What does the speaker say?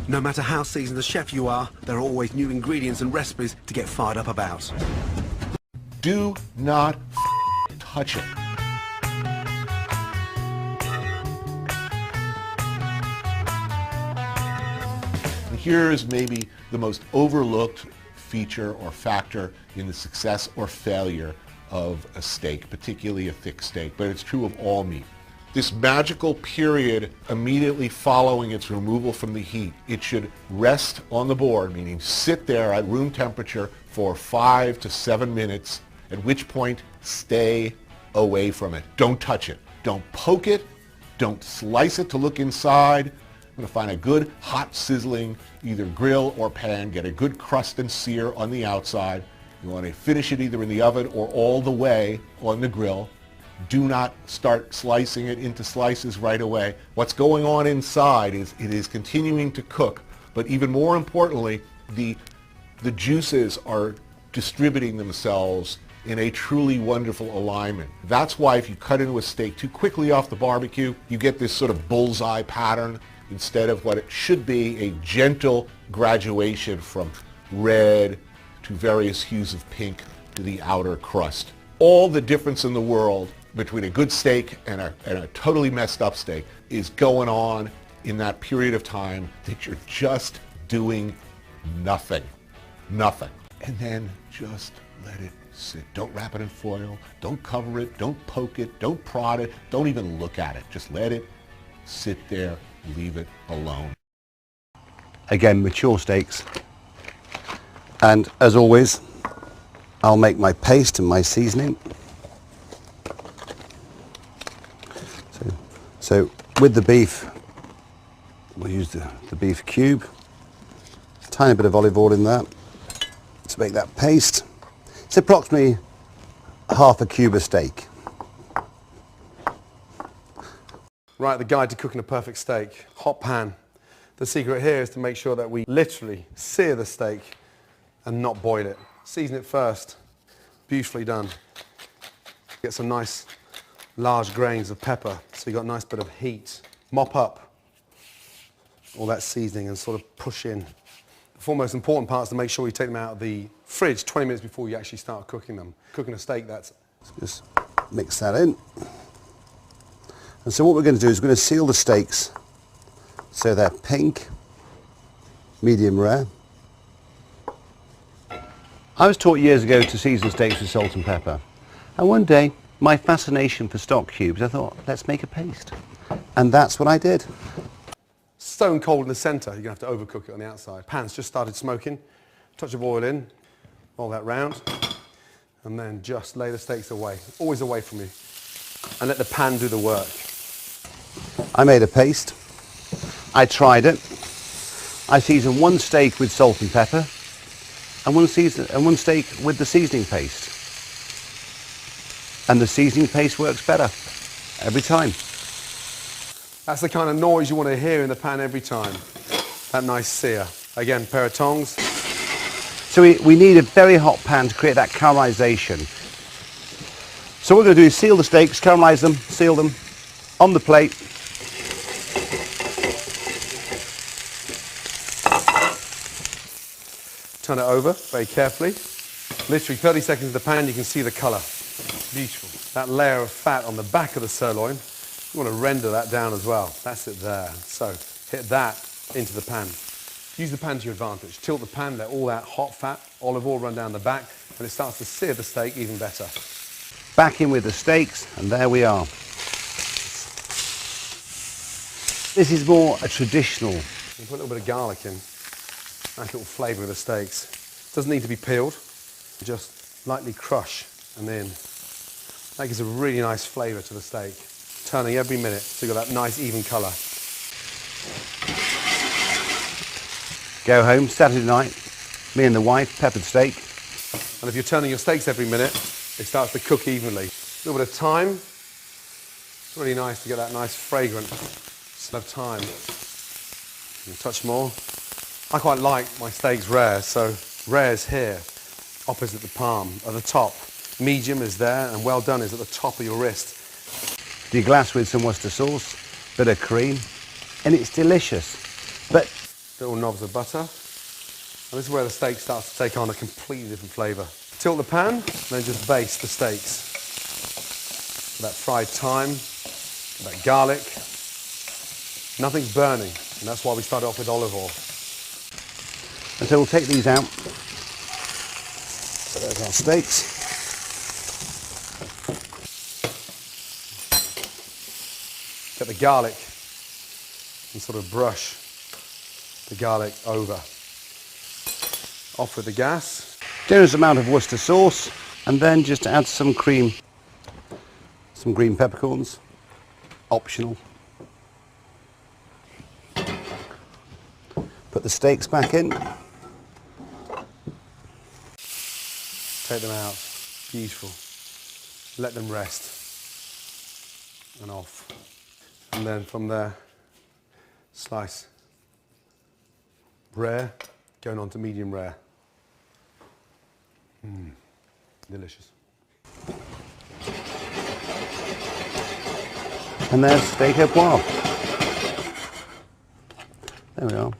No matter how seasoned a chef you are, there are always new ingredients and recipes to get fired up about. Do not touch it. And here is maybe the most overlooked feature or factor in the success or failure of a steak, particularly a thick steak, but it's true of all meat. This magical period immediately following its removal from the heat, it should rest on the board, meaning sit there at room temperature for 5 to 7 minutes, at which point stay away from it. Don't touch it. Don't poke it. Don't slice it to look inside. I'm going to find a good hot sizzling either grill or pan, get a good crust and sear on the outside. You want to finish it either in the oven or all the way on the grill. Do not start slicing it into slices right away. What's going on inside is it is continuing to cook, but even more importantly, the juices are distributing themselves in a truly wonderful alignment. That's why if you cut into a steak too quickly off the barbecue, you get this sort of bullseye pattern instead of what it should be, a gentle graduation from red to various hues of pink to the outer crust. All the difference in the world between a good steak and a totally messed up steak is going on in that period of time that you're just doing nothing. Nothing. And then just let it sit. Don't wrap it in foil. Don't cover it. Don't poke it. Don't prod it. Don't even look at it. Just let it sit there. Leave it alone. Again, mature steaks. And as always, I'll make my paste and my seasoning. So with the beef, we'll use the beef cube. Tiny bit of olive oil in that to make that paste. It's approximately half a cube of steak. Right, the guide to cooking a perfect steak. Hot pan. The secret here is to make sure that we literally sear the steak and not boil it. Season it first. Beautifully done. Get some nice large grains of pepper, so you got a nice bit of heat. Mop up all that seasoning and sort of push in. The four most important parts to make sure you take them out of the fridge 20 minutes before you actually start cooking them. Cooking a steak, that's... Just mix that in. And so what we're going to do is we're going to seal the steaks so they're pink, medium rare. I was taught years ago to season steaks with salt and pepper. And one day, my fascination for stock cubes, I thought, let's make a paste. And that's what I did. Stone cold in the centre, you're going to have to overcook it on the outside. Pan's just started smoking. Touch of oil in, roll that round, and then just lay the steaks away, always away from you. And let the pan do the work. I made a paste. I tried it. I seasoned one steak with salt and pepper and one steak with the seasoning paste. And the seasoning paste works better every time. That's the kind of noise you want to hear in the pan every time. That nice sear. Again, pair of tongs. So we need a very hot pan to create that caramelization. So what we're going to do is seal the steaks, caramelize them, seal them on the plate. Turn it over very carefully. Literally 30 seconds in the pan, you can see the colour. Beautiful. That layer of fat on the back of the sirloin, you want to render that down as well. That's it there. So hit that into the pan. Use the pan to your advantage. Tilt the pan, let all that hot fat, olive oil run down the back, and it starts to sear the steak even better. Back in with the steaks, and there we are. This is more a traditional. You put a little bit of garlic in. Nice little flavour of the steaks. Doesn't need to be peeled. Just lightly crush, and then that gives a really nice flavour to the steak. Turning every minute so you've got that nice even colour. Go home Saturday night, me and the wife, peppered steak. And if you're turning your steaks every minute, it starts to cook evenly. A little bit of thyme. It's really nice to get that nice fragrant slow thyme. A touch more. I quite like my steaks rare, so rare's here, opposite the palm, at the top. Medium is there, and well done is at the top of your wrist. Deglass with some Worcester sauce, bit of cream, and it's delicious. But little knobs of butter. And this is where the steak starts to take on a completely different flavour. Tilt the pan, then just baste the steaks. That fried thyme, that garlic. Nothing's burning, and that's why we start off with olive oil. And so we'll take these out. So there's our steaks. Get the garlic and sort of brush the garlic over. Off with the gas. Generous amount of Worcester sauce, and then just add some cream, some green peppercorns, optional. Put the steaks back in. Take them out. Beautiful. Let them rest. And off. And then from there, slice. Rare, going on to medium rare. Delicious. And there's steak au poivre. There we are.